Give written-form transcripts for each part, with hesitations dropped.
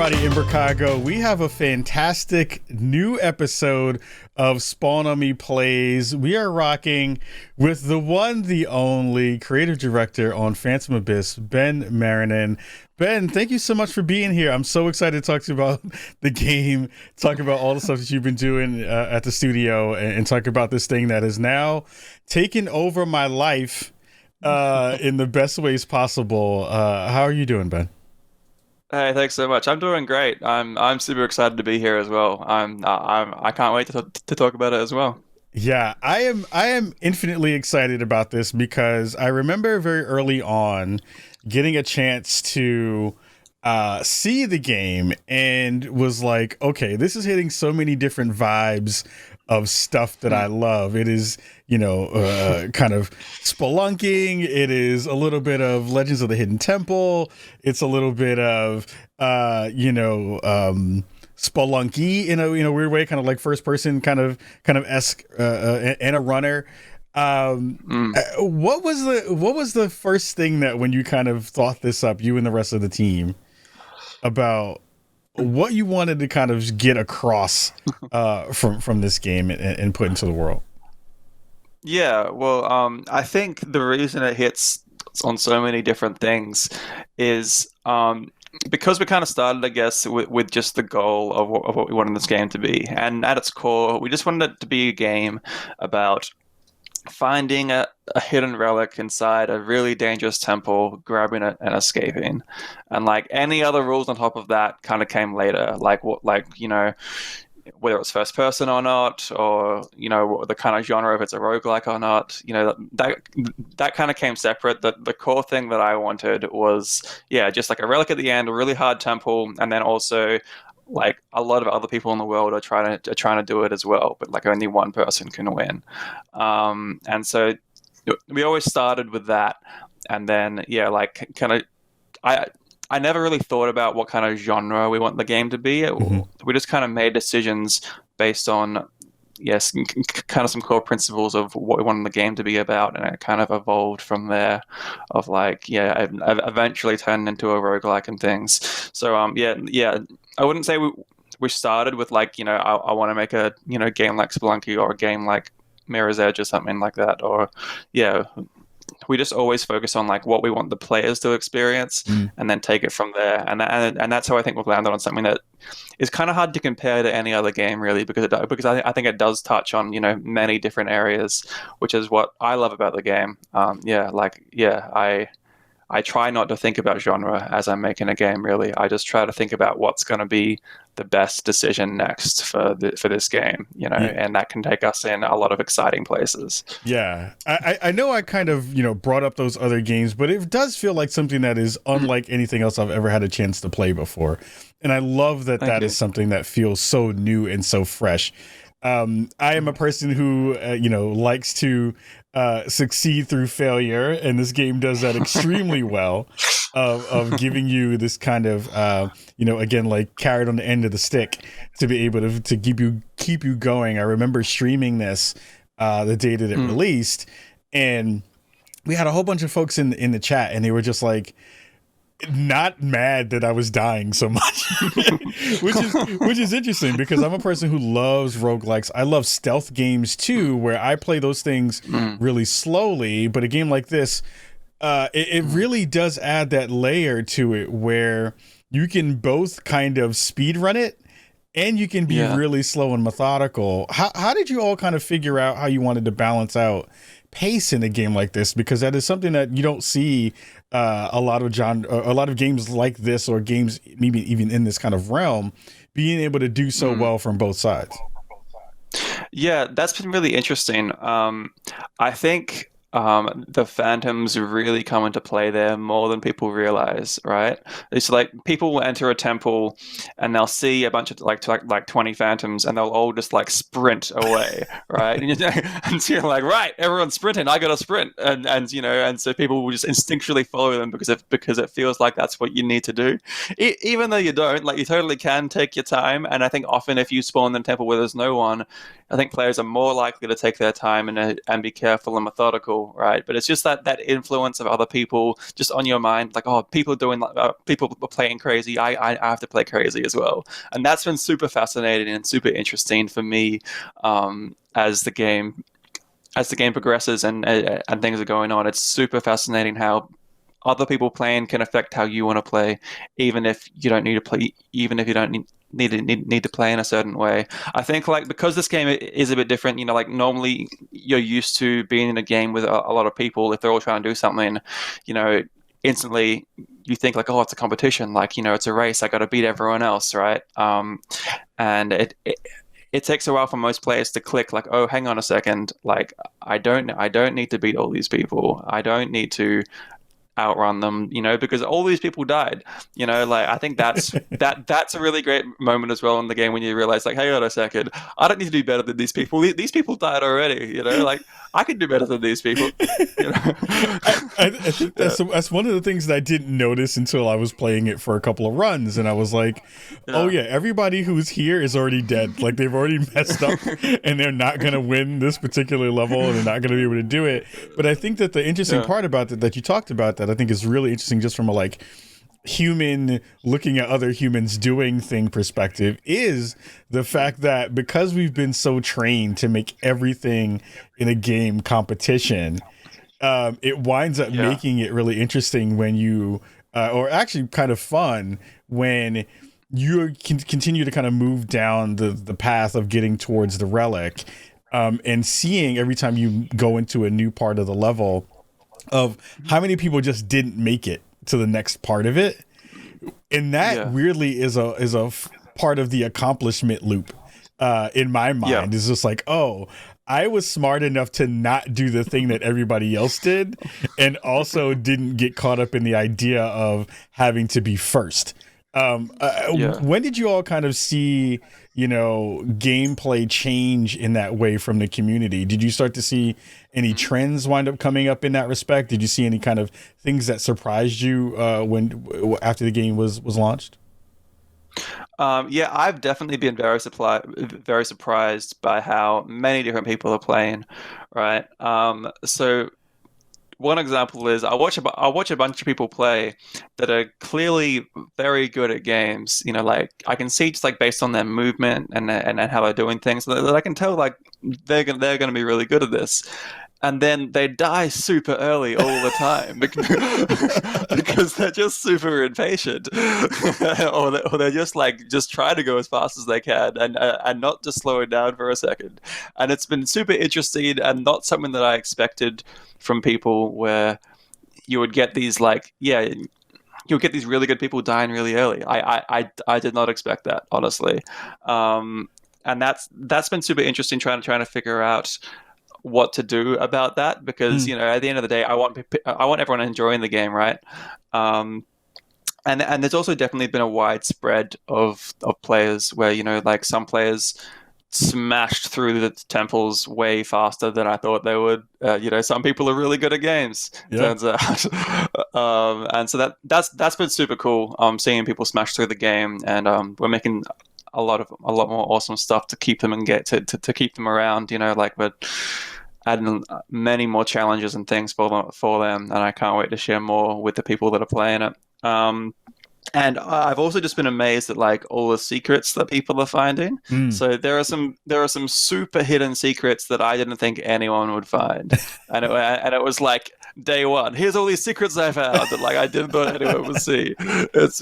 everybody in Brookago. We have a fantastic new episode of Spawn on Me Plays. We are rocking with the one, the only creative director on Phantom Abyss, Ben Marrinan. Ben, thank you so much for being here. I'm so excited to talk to you about the game, talk about all the stuff that you've been doing at the studio, and talk about this thing that has now taken over my life in the best ways possible. How are you doing, Ben? Hey, thanks so much. I'm doing great. I'm super excited to be here as well. I can't wait to talk about it as well. Yeah, I am infinitely excited about this because I remember very early on getting a chance to see the game and was like, okay, this is hitting so many different vibes of stuff that I love. It is, kind of spelunking. It is a little bit of Legends of the Hidden Temple. It's a little bit of, spelunky in a weird way, kind of like first person kind of esque, and a runner. What was the first thing that when you kind of thought this up, you and the rest of the team, about what you wanted to kind of get across from this game and put into the world? Yeah, well, I think the reason it hits on so many different things is because we kind of started, I guess, with just the goal of what we wanted this game to be. And at its core, we just wanted it to be a game about finding a hidden relic inside a really dangerous temple, grabbing it and escaping. And like any other rules on top of that kind of came later. Whether it's first person or not, or the kind of genre, if it's a roguelike or not, that kind of came separate. The core thing that I wanted was, yeah, just like a relic at the end, a really hard temple, and then also like a lot of other people in the world are trying to do it as well, but like only one person can win. And so we always started with that, and then yeah, like kind of I never really thought about what kind of genre we want the game to be. Mm-hmm. We just kind of made decisions based on, yes, kind of some core principles of what we wanted the game to be about, and it kind of evolved from there. Of like, yeah, I've eventually turned into a roguelike and things. So yeah, I wouldn't say we started with like, I want to make a game like Spelunky or a game like Mirror's Edge or something like that, or yeah. We just always focus on like what we want the players to experience, and then take it from there. And that's how I think we've landed on something that is kind of hard to compare to any other game, really, because I think it does touch on many different areas, which is what I love about the game. I try not to think about genre as I'm making a game, really. I just try to think about what's going to be the best decision next for this game, and that can take us in a lot of exciting places. Yeah, I know I kind of, brought up those other games, but it does feel like something that is unlike anything else I've ever had a chance to play before. And I love that Thank you. is something that feels so new and so fresh. I am a person who, likes to succeed through failure, and this game does that extremely well. Of giving you this kind of, again, like carrot on the end of the stick to be able to keep you going. I remember streaming this the day that it released, and we had a whole bunch of folks in the chat, and they were just like, not mad that I was dying so much, which is interesting because I'm a person who loves roguelikes. I love stealth games too, where I play those things really slowly. But a game like this, it really does add that layer to it where you can both kind of speed run it, and you can be really slow and methodical. How did you all kind of figure out how you wanted to balance out pace in a game like this? Because that is something that you don't see a lot of games like this, or games maybe even in this kind of realm, being able to do so well from both sides. Yeah, that's been really interesting. I think the phantoms really come into play there more than people realize, right? It's like people will enter a temple and they'll see a bunch of like 20 phantoms, and they'll all just like sprint away, right? And so you're like, right, everyone's sprinting, I gotta sprint, and so people will just instinctually follow them because it feels like that's what you need to do, even though you don't. Like, you totally can take your time, and I think often if you spawn in a temple where there's no one, I think players are more likely to take their time and be careful and methodical, right? But it's just that influence of other people just on your mind, like, oh, people are doing, people are playing crazy. I have to play crazy as well, and that's been super fascinating and super interesting for me as the game progresses and things are going on. It's super fascinating how other people playing can affect how you want to play, even if you don't need to play, even if you don't need to play in a certain way. I think like because this game is a bit different, like normally you're used to being in a game with a lot of people. If they're all trying to do something, instantly you think like, oh, it's a competition, like it's a race. I got to beat everyone else, right? And it takes a while for most players to click like, oh, hang on a second, like I don't need to beat all these people. I don't need to outrun them, because all these people died. Like I think that's a really great moment as well in the game when you realize like, hang on a second, I don't need to do better than these people. These people died already. Like I can do better than these people. I think that's one of the things that I didn't notice until I was playing it for a couple of runs, and I was like, oh yeah, everybody who's here is already dead. Like they've already messed up, and they're not gonna win this particular level, and they're not gonna be able to do it. But I think that the interesting part about that you talked about that I think is really interesting, just from a like human looking at other humans doing thing perspective, is the fact that because we've been so trained to make everything in a game competition, it winds up making it really interesting when you or actually kind of fun when you can continue to kind of move down the path of getting towards the relic, and seeing every time you go into a new part of the level of how many people just didn't make it to the next part of it. And that weirdly is a part of the accomplishment loop in my mind. It's just like, oh, I was smart enough to not do the thing that everybody else did, and also didn't get caught up in the idea of having to be first. When did you all kind of see, gameplay change in that way from the community? Did you start to see any trends wind up coming up in that respect? Did you see any kind of things that surprised you when after the game was launched? I've definitely been very surprised by how many different people are playing, right? So one example is I watch a bunch of people play that are clearly very good at games. Like I can see just like based on their movement and how they're doing things that I can tell like they're gonna be really good at this. And then they die super early all the time because they're just super impatient, or they're just trying to go as fast as they can and not just slow it down for a second. And it's been super interesting and not something that I expected from people, where you would get these you'll get these really good people dying really early. I did not expect that, honestly, and that's been super interesting trying to figure out what to do about that, because at the end of the day I want everyone enjoying the game, right? And there's also definitely been a widespread of players where like some players smashed through the temples way faster than I thought they would. Some people are really good at games, turns out. And so that's been super cool, seeing people smash through the game, and we're making a lot more awesome stuff to keep them and to keep them around. Like we're adding many more challenges and things for them, and I can't wait to share more with the people that are playing it. And I've also just been amazed at like all the secrets that people are finding. So there are some super hidden secrets that I didn't think anyone would find, and it was like day one. Here's all these secrets I found that like I didn't thought anyone would see. It's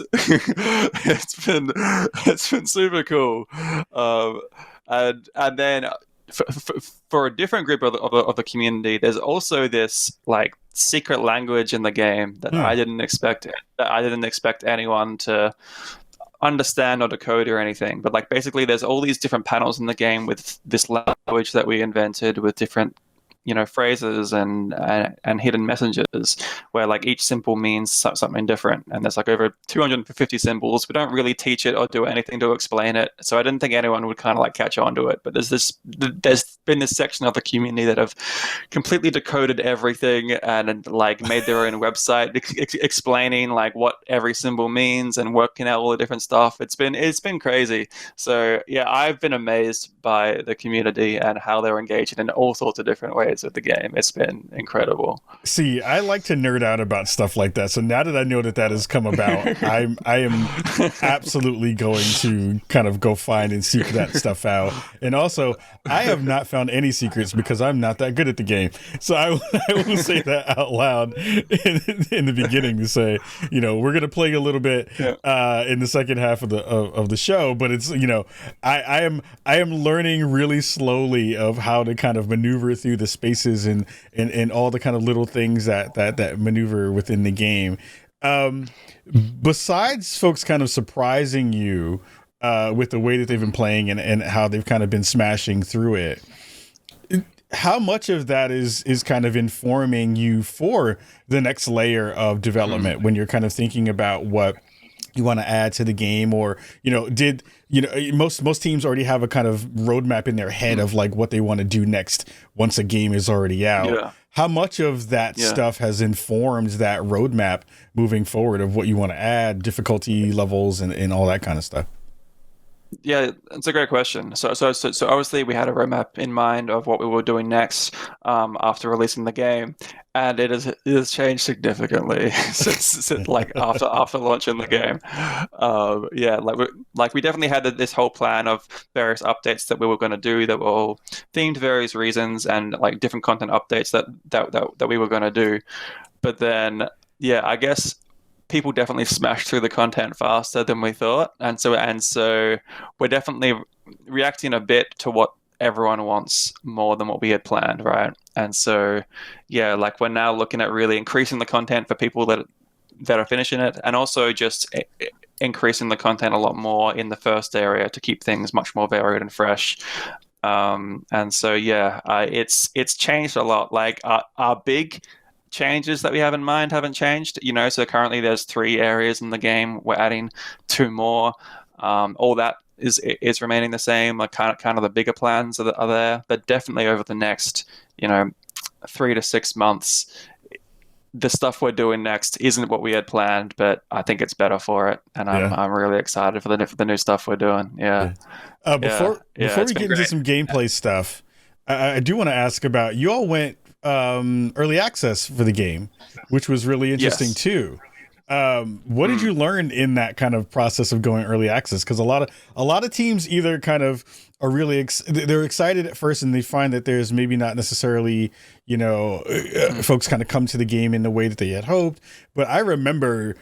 been super cool, and then. For a different group of the community, there's also this like secret language in the game that I didn't expect anyone to understand or decode or anything. But like basically, there's all these different panels in the game with this language that we invented with different phrases and hidden messages where like each symbol means something different, and there's like over 250 symbols. We don't really teach it or do anything to explain it, so I didn't think anyone would kind of like catch on to it. But there's been this section of the community that have completely decoded everything and like made their own website explaining like what every symbol means and working out all the different stuff. It's been crazy. So yeah, I've been amazed by the community and how they're engaging in all sorts of different ways with the game. It's been incredible. See, I like to nerd out about stuff like that. So now that I know that has come about, I am absolutely going to kind of go find and seek that stuff out. And also, I have not found any secrets because I'm not that good at the game. So I will say that out loud in the beginning to say, we're going to play a little bit in the second half of the show, but it's, I am learning really slowly of how to kind of maneuver through the spaces and all the kind of little things that maneuver within the game. Besides folks kind of surprising you with the way that they've been playing and how they've kind of been smashing through it, how much of that is kind of informing you for the next layer of development when you're kind of thinking about what you want to add to the game? Or most teams already have a kind of roadmap in their head of like what they want to do next once a game is already out. How much of that stuff has informed that roadmap moving forward of what you want to add, difficulty levels and all that kind of stuff? Yeah, it's a great question. So obviously we had a roadmap in mind of what we were doing next after releasing the game, and it has changed significantly since like after launching the game. We definitely had this whole plan of various updates that we were going to do that were all themed to various reasons and like different content updates that we were going to do. But then, I guess people definitely smashed through the content faster than we thought, and so we're definitely reacting a bit to what everyone wants more than what we had planned, right? And so like we're now looking at really increasing the content for people that are finishing it, and also just increasing the content a lot more in the first area to keep things much more varied and fresh. And so it's changed a lot. Like our big changes that we have in mind haven't changed, so currently there's 3 areas in the game. We're adding 2 more. All that is remaining the same. Like kind of the bigger plans are there, but definitely over the next 3 to 6 months, the stuff we're doing next isn't what we had planned, but I think it's better for it, and I'm really excited for the new stuff we're doing. Before we get into some gameplay stuff, I do want to ask about, you all went early access for the game, which was really interesting too. What did you learn in that kind of process of going early access? Because a lot of teams either kind of are really they're excited at first, and they find that there's maybe not necessarily folks kind of come to the game in the way that they had hoped. But I remember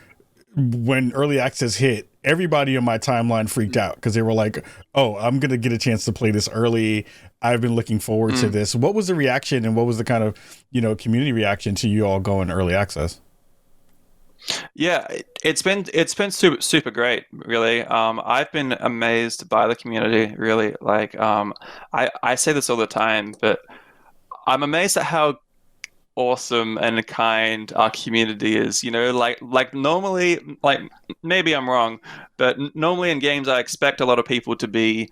when early access hit, everybody on my timeline freaked out because they were like, "Oh, I'm gonna get a chance to play this early. I've been looking forward to this." What was the reaction, and what was the kind of community reaction to you all going early access? Yeah, it's been super great, really. I've been amazed by the community, really. Like, I say this all the time, but I'm amazed at how awesome and kind our community is. Like normally, like maybe I'm wrong, but normally in games I expect a lot of people to be,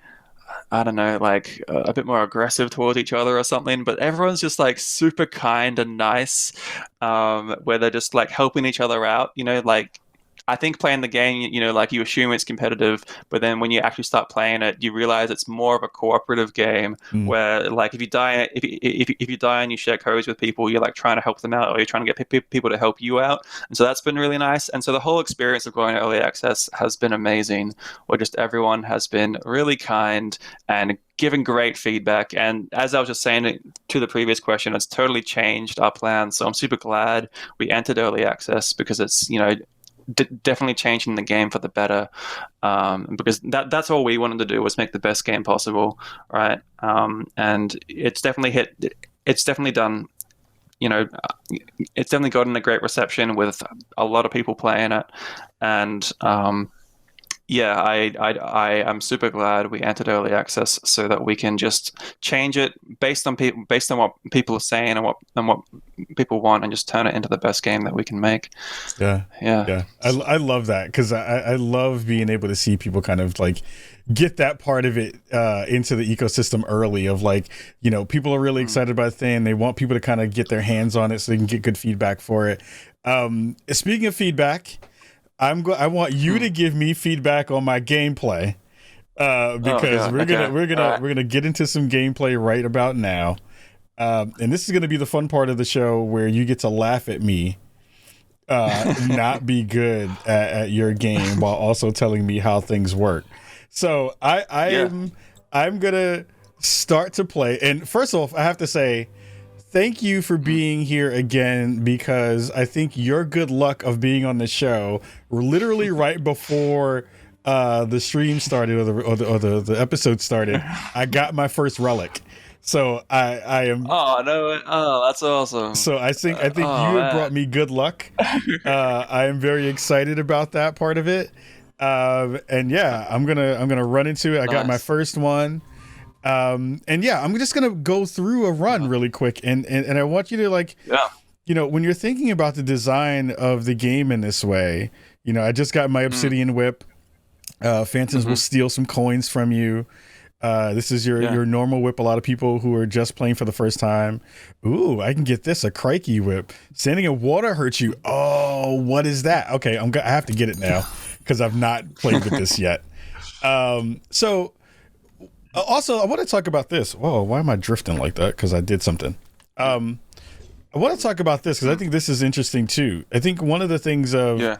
I don't know, like a bit more aggressive towards each other or something, but everyone's just like super kind and nice, where they're just like helping each other out, like I think playing the game, like you assume it's competitive, but then when you actually start playing it, you realize it's more of a cooperative game where, like, if you die, if you die and you share codes with people, you're like trying to help them out, or you're trying to get people to help you out, and so that's been really nice. And so the whole experience of going to early access has been amazing, where just everyone has been really kind and giving great feedback. And as I was just saying to the previous question, it's totally changed our plans. So I'm super glad we entered early access, because it's definitely changing the game for the better, because that's all we wanted to do, was make the best game possible, right? And it's definitely done, it's definitely gotten a great reception with a lot of people playing it, and yeah, I am super glad we entered early access so that we can just change it based on what people are saying and what people want, and just turn it into the best game that we can make. Yeah. Yeah. Yeah. I love that because I love being able to see people kind of like get that part of it into the ecosystem early of like, people are really excited about the thing. They want people to kind of get their hands on it so they can get good feedback for it. Speaking of feedback, I want you to give me feedback on my gameplay Oh because god. we're gonna Okay. we're All gonna right. we're gonna get into some gameplay right about now. And this is gonna be the fun part of the show where you get to laugh at me not be good at your game while also telling me how things work. So Yeah. I'm gonna start to play. And first off, I have to say thank you for being here again because I think your good luck of being on the show literally right before the stream started or the episode started, I got my first relic. So I am Oh no. Oh, that's awesome. so I think Oh you have brought man. me good luck. I am very excited about that part of it. And yeah, I'm gonna run into it. I got my Nice. first one. And yeah, I'm just gonna go through a run really quick, and I want you to like, Yeah. when you're thinking about the design of the game in this way, I just got my Mm. obsidian whip. Phantoms will Mm-hmm. steal some coins from you. This is your Yeah. your normal whip. A lot of people who are just playing for the first time. Ooh, I can get this, a crikey whip. Standing in water hurts you. Oh, what is that? Okay, I have to get it now because I've not played with this yet. So also I want to talk about this. Whoa, why am I drifting like that? Because I did something. I want to talk about this because I think this is interesting too. I think one of the things of Yeah.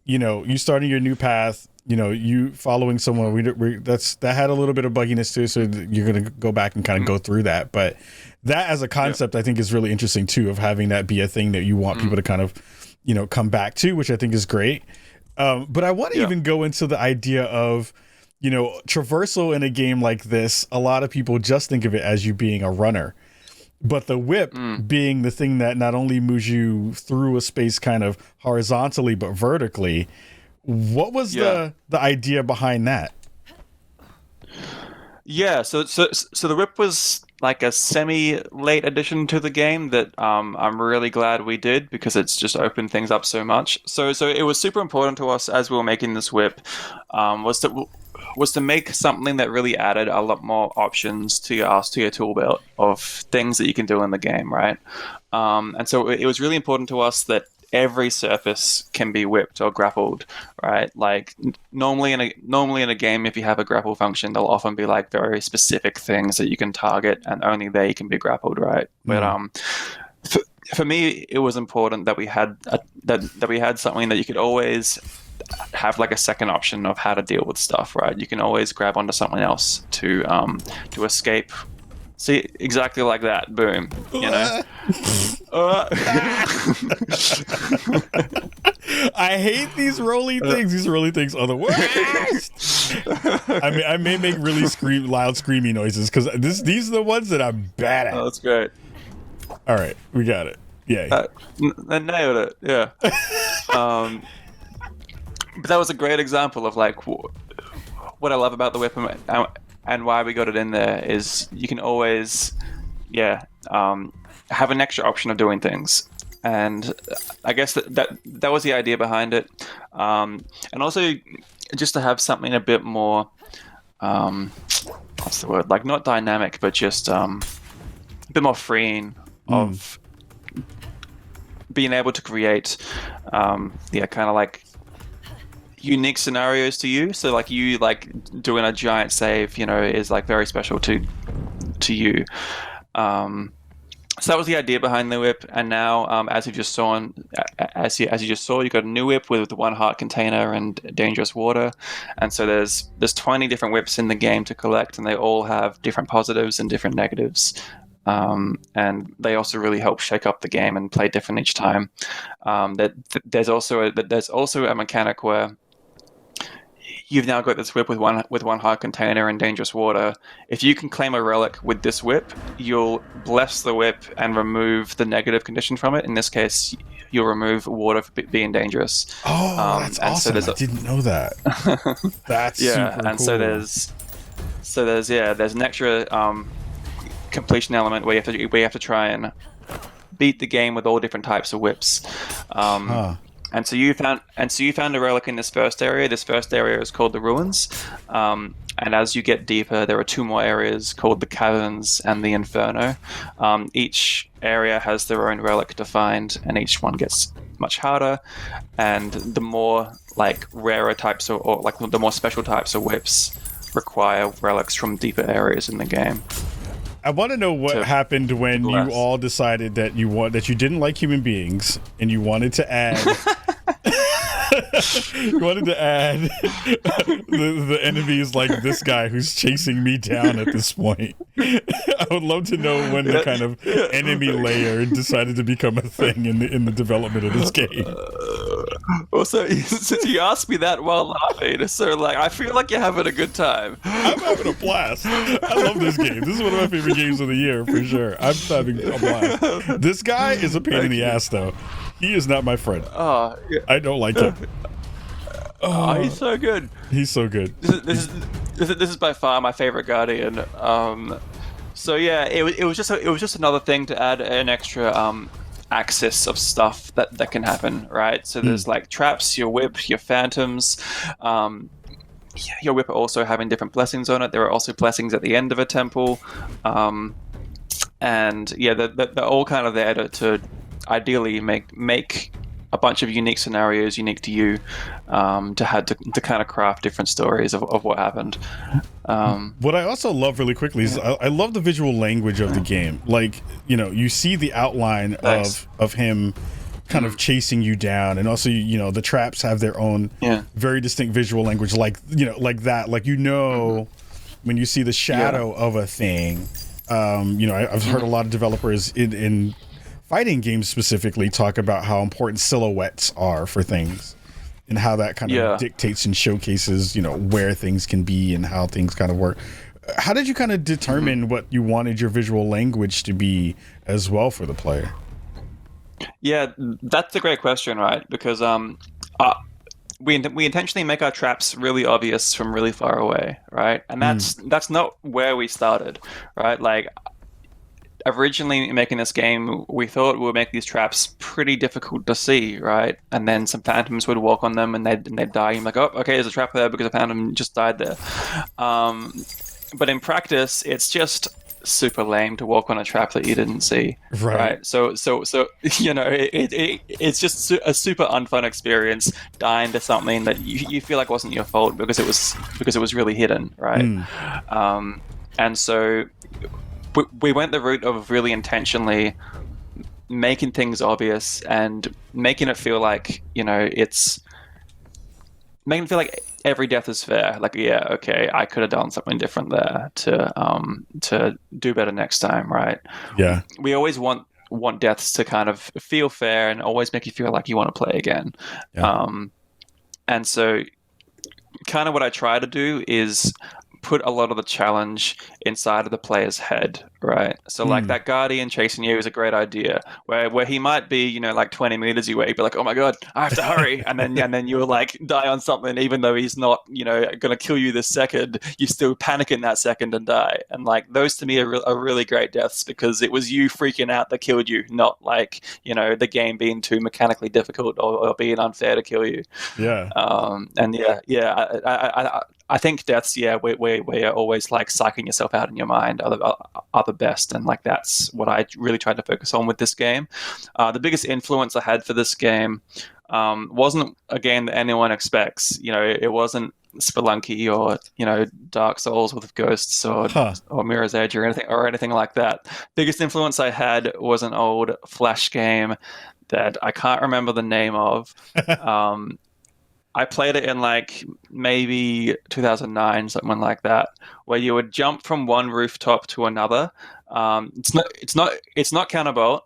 you starting your new path, you following someone, that had a little bit of bugginess too, so you're going to go back and kind of go through that. But that as a Yeah. concept, I think is really interesting too, of having that be a thing that you want people to kind of, come back to, which I think is great. But I want to Yeah. even go into the idea of, traversal in a game like this. A lot of people just think of it as you being a runner. But the whip being the thing that not only moves you through a space kind of horizontally but vertically, what was Yeah. the idea behind that? Yeah, so the Rip was like a semi late addition to the game that I'm really glad we did because it's just opened things up so much. So it was super important to us as we were making this whip, was to make something that really added a lot more options to your tool belt of things that you can do in the game, right? And so it was really important to us that every surface can be whipped or grappled, right? Like normally in a game, if you have a grapple function, there'll often be like very specific things that you can target, and only they can be grappled, right? But for me, it was important that we had that we had something that you could always have like a second option of how to deal with stuff, right? You can always grab onto something else to escape. See, exactly like that. Boom. You know. I hate these rolly things. These rolly things are the worst. I mean, I may make really loud screamy noises because these are the ones that I'm bad Oh, at. that's great. All right, we got it. Yay. I nailed it. Yeah. But that was a great example of like what I love about the whip and why we got it in there is you can always, have an extra option of doing things. And I guess that was the idea behind it. And also just to have something a bit more, what's the word? Like not dynamic, but just a bit more freeing of being able to create, kind of like unique scenarios to you. So like you like doing a giant save, is like very special to you. So that was the idea behind the whip, and now, as you just saw, you got a new whip with the one heart container and dangerous water, and so there's 20 different whips in the game to collect, and they all have different positives and different negatives, and they also really help shake up the game and play different each time. There's also a mechanic where you've now got this whip with one hard container in dangerous water. If you can claim a relic with this whip, you'll bless the whip and remove the negative condition from it. In this case, you'll remove water for being dangerous. Oh, that's awesome! I didn't know that. That's super and cool. there's an extra completion element where you have to try and beat the game with all different types of whips. And so you found a relic in this first area. This first area is called the Ruins. And as you get deeper, there are two more areas called the Caverns and the Inferno. Each area has their own relic to find, and each one gets much harder. And the more like rarer types or like the more special types of whips require relics from deeper areas in the game. I want to know what happened when you all decided that you didn't like human beings and you wanted to add the enemies like this guy who's chasing me down at this point. I would love to know when the kind of enemy layer decided to become a thing in the development of this game. Well, so since you asked me that while laughing, so like I feel like you're having a good time. I'm having a blast. I love this game. This is one of my favorite games of the year for sure. I'm having a blast. This guy is a pain in the ass, though. He is not my friend. Oh, yeah. I don't like him. Oh, he's so good. He's so good. This is by far my favorite Guardian. So yeah, it was just another thing to add an extra axis of stuff that can happen, right? So there's like traps, your whip, your phantoms. Your whip also having different blessings on it. There are also blessings at the end of a temple, and yeah, they're all kind of there to ideally make a bunch of unique scenarios unique to you, to kind of craft different stories of what happened. What I also love really quickly is I love the visual language of the game. Like, you see the outline of him kind of chasing you down, and also the traps have their own very distinct visual language, like that, like when you see the shadow of a thing. I've heard a lot of developers in fighting games specifically talk about how important silhouettes are for things, and how that kind of dictates and showcases where things can be and how things kind of work. How did you kind of determine what you wanted your visual language to be as well for the player? Yeah, that's a great question, right? Because we intentionally make our traps really obvious from really far away, right? And that's not where we started, right? Like, originally making this game, we thought we would make these traps pretty difficult to see, right? And then some phantoms would walk on them and they'd die. You're like, oh, okay, there's a trap there because a phantom just died there. But in practice, it's just super lame to walk on a trap that you didn't see, right? So it's just a super unfun experience dying to something that you feel like wasn't your fault because it was really hidden, right? And so we went the route of really intentionally making things obvious and making it feel like it's making it feel like every death is fair. Like, yeah, okay, I could have done something different there to do better next time, right? Yeah. We always want deaths to kind of feel fair and always make you feel like you want to play again. Yeah. And so kind of what I try to do is put a lot of the challenge inside of the player's head, right? So like that Guardian chasing you is a great idea, where he might be, like 20 meters away, be like, oh my god, I have to hurry, and then you'll like die on something, even though he's not, gonna kill you this second. You still panic in that second and die, and like those to me are really great deaths because it was you freaking out that killed you, not like the game being too mechanically difficult or being unfair to kill you. Yeah. I think deaths, where you're always like psyching yourself out in your mind are the best, and like that's what I really tried to focus on with this game. The biggest influence I had for this game wasn't a game that anyone expects. It wasn't Spelunky or Dark Souls with ghosts or Mirror's Edge or anything like that. Biggest influence I had was an old Flash game that I can't remember the name of. I played it in like maybe 2009, something like that, where you would jump from one rooftop to another. It's not Counterbolt.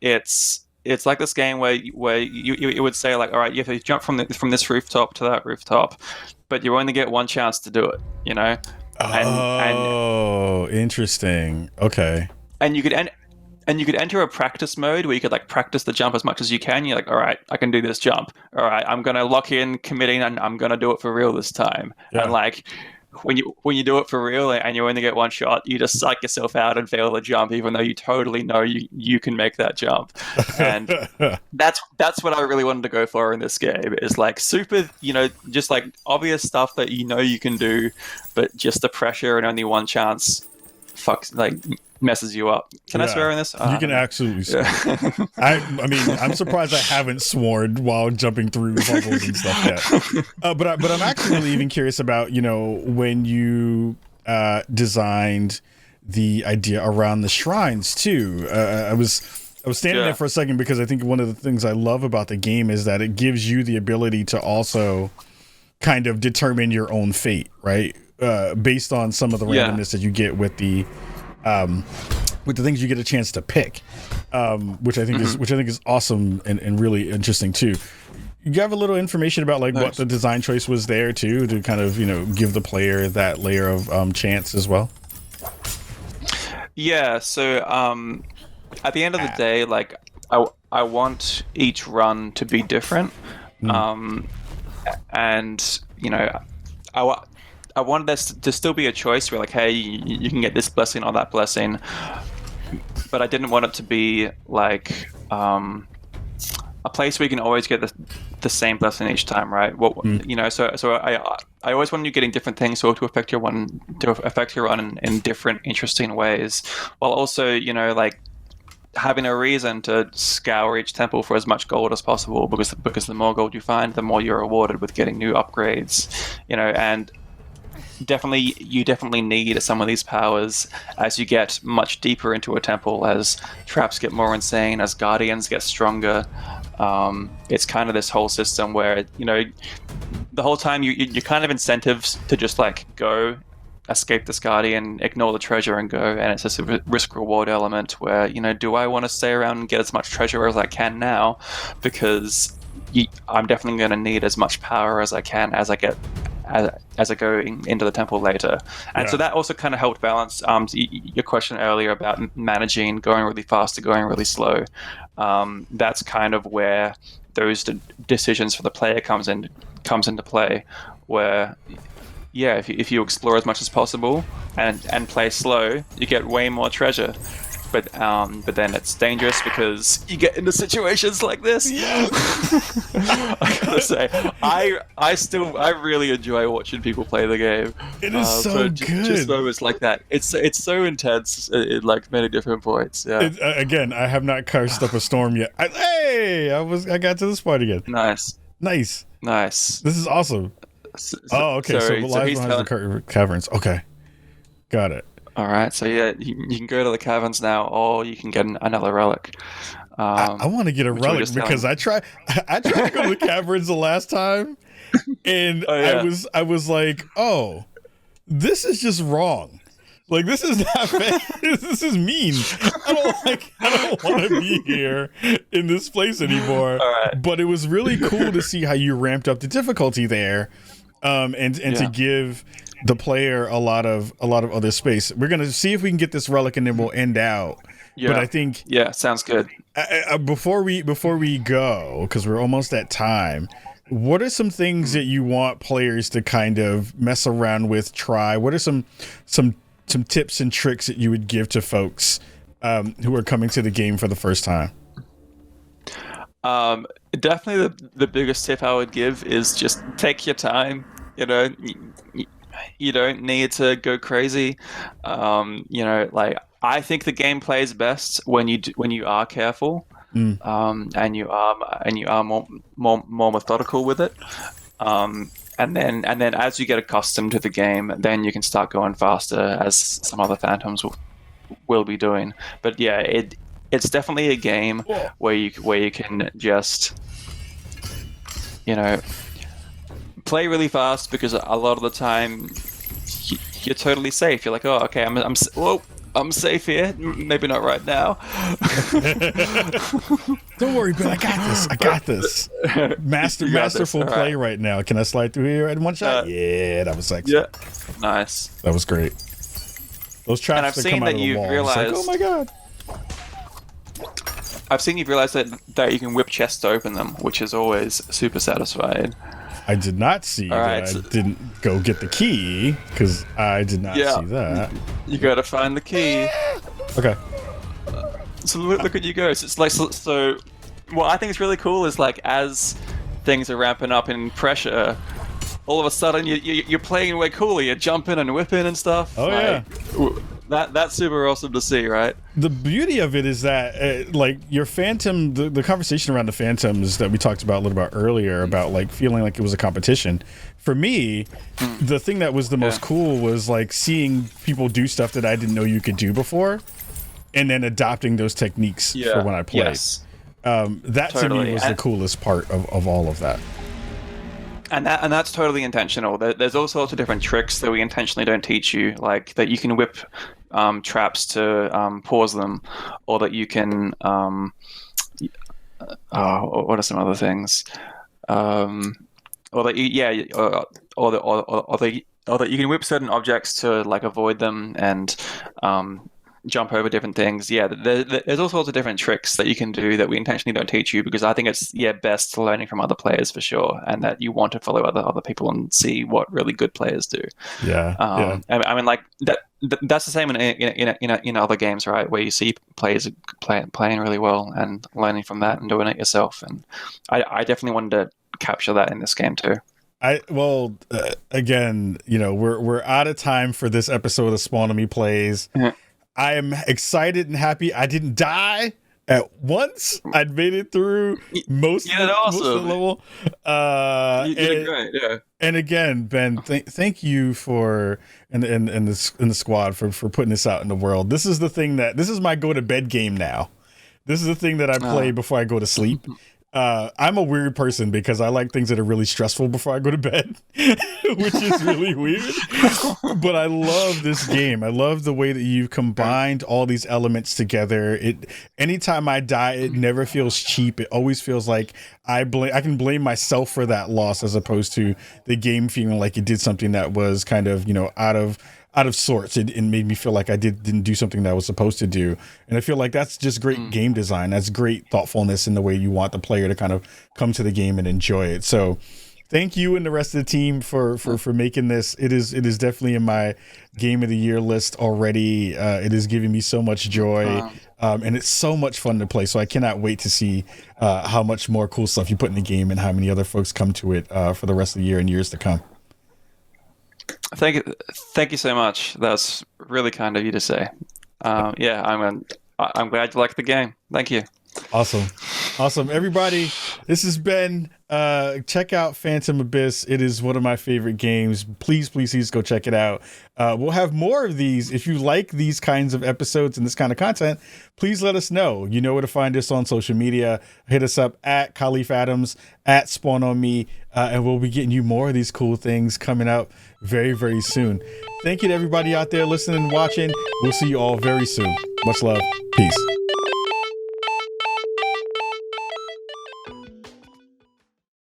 It's it's like this game where you would say like, all right, you have to jump from this rooftop to that rooftop, but you only get one chance to do it, you know. Oh, interesting. Okay. And you could enter a practice mode where you could like practice the jump as much as you can. You're like, all right, I can do this jump. All right, I'm gonna lock in committing, and I'm gonna do it for real this time. Yeah. And like when you do it for real and you only get one shot, you just psych yourself out and fail the jump, even though you totally know you can make that jump. And that's what I really wanted to go for in this game. Is like super, just like obvious stuff that you can do, but just the pressure and only one chance messes you up. Can I swear in this? You can absolutely swear. Yeah. I mean, I'm surprised I haven't sworn while jumping through bubbles and stuff yet. But I'm actually really even curious about, when you designed the idea around the shrines too. I was standing there for a second because I think one of the things I love about the game is that it gives you the ability to also kind of determine your own fate, right? Based on some of the randomness that you get with the things you get a chance to pick, which I think is awesome and really interesting too. You have a little information about like what the design choice was there too, to kind of give the player that layer of chance as well. Yeah. So at the end of the day, like I want each run to be different, and I wanted this to still be a choice where like, hey, you can get this blessing or that blessing, but I didn't want it to be like a place where you can always get the same blessing each time, right? So I always wanted you getting different things so to affect your run in different interesting ways, while also like having a reason to scour each temple for as much gold as possible, because the more gold you find, the more you're rewarded with getting new upgrades, and you definitely need some of these powers as you get much deeper into a temple, as traps get more insane, as guardians get stronger. It's kind of this whole system where the whole time you're kind of incentives to just like go escape this guardian, ignore the treasure and go, and it's just a risk reward element where do I want to stay around and get as much treasure as I can now, because I'm definitely going to need as much power as I can as I go into the temple later. And so that also kind of helped balance your question earlier about managing going really fast or going really slow. That's kind of where those decisions for the player comes into play, where if you explore as much as possible and play slow, you get way more treasure. But then it's dangerous because you get into situations like this. Yeah. I gotta say, I really enjoy watching people play the game. It is so good. Just moments like that. It's so intense in like many different points. Yeah. Again, I have not cursed up a storm yet. I got to this part again. Nice. This is awesome. Okay. So lies behind the caverns. Okay, got it. All right, so you can go to the caverns now, or you can get another relic. I want to get a relic because I tried to go to the caverns the last time, and I was like, oh, this is just wrong. Like, this is not fair. This is mean. I don't want to be here in this place anymore. All right. But it was really cool to see how you ramped up the difficulty there, and to give the player a lot of other space. We're gonna see if we can get this relic and then we'll end out. Yeah. But I think sounds good. Before we go, because we're almost at time, what are some things that you want players to kind of mess around with, try? What are some tips and tricks that you would give to folks who are coming to the game for the first time? Definitely the biggest tip I would give is just take your time. You don't need to go crazy. Like, I think the game plays best when you are careful, and you are more methodical with it. And then as you get accustomed to the game, then you can start going faster, as some other Phantoms will be doing. But yeah, it's definitely a game where you can just play really fast, because a lot of the time you're totally safe. You're like, oh, okay, I'm safe here. Maybe not right now. Don't worry, Ben. I got this. Masterful play right now. Can I slide through here in one shot? Yeah, that was sexy. Yeah, nice. That was great. Those traps and I've that seen come out that of the you've wall. realized. It's like, oh my god. I've seen you've realized that you can whip chests to open them, which is always super satisfying. I did not see that. I didn't go get the key because I did not see that. You gotta find the key. Okay. So look at you go. So it's like so. What I think is really cool is like as things are ramping up in pressure, all of a sudden you're playing way cooler. You're jumping and whipping and stuff. Oh like, yeah. That's super awesome to see, right? The beauty of it is that, like, your Phantom, the conversation around the Phantoms that we talked about a little bit earlier about, like, feeling like it was a competition. For me, the thing that was the most cool was, like, seeing people do stuff that I didn't know you could do before and then adopting those techniques for when I played. Yes. That to me was the coolest part of all of that. And that's totally intentional. There's all sorts of different tricks that we intentionally don't teach you, like that you can whip traps to pause them, or that you can what are some other things? Or that you can whip certain objects to like avoid them and jump over different things. Yeah, there's all sorts of different tricks that you can do that we intentionally don't teach you, because I think it's best learning from other players for sure, and that you want to follow other people and see what really good players do. I mean, like that's the same in other games, right? Where you see players playing really well and learning from that and doing it yourself. And I definitely wanted to capture that in this game too. Again, we're out of time for this episode of Spawn on Me Plays. Mm-hmm. I am excited and happy I didn't die at once. I'd made it through most of the level. You did great, yeah. And again, Ben, thank you for and the squad for putting this out in the world. This is the thing this is my go to bed game now. This is the thing that I play before I go to sleep. I'm a weird person because I like things that are really stressful before I go to bed, which is really weird. But I love this game. I love the way that you've combined all these elements together. Anytime I die, it never feels cheap. It always feels like I can blame myself for that loss, as opposed to the game feeling like it did something that was kind of, out of sorts. It made me feel like I didn't do something that I was supposed to do. And I feel like that's just great game design. That's great thoughtfulness in the way you want the player to kind of come to the game and enjoy it. So thank you and the rest of the team for making this. It is definitely in my game of the year list already. It is giving me so much joy. And it's so much fun to play. So I cannot wait to see how much more cool stuff you put in the game and how many other folks come to it for the rest of the year and years to come. Thank you so much. That's really kind of you to say. I'm glad you liked the game. Thank you. Awesome. Everybody, this has been check out Phantom Abyss. It is one of my favorite games. Please go check it out. We'll have more of these. If you like these kinds of episodes and this kind of content, please let us know. You know where to find us on social media. Hit us up at Kahlief Adams, at Spawn on Me, and we'll be getting you more of these cool things coming up very, very soon. Thank you to everybody out there listening and watching. We'll see you all very soon. Much love. Peace.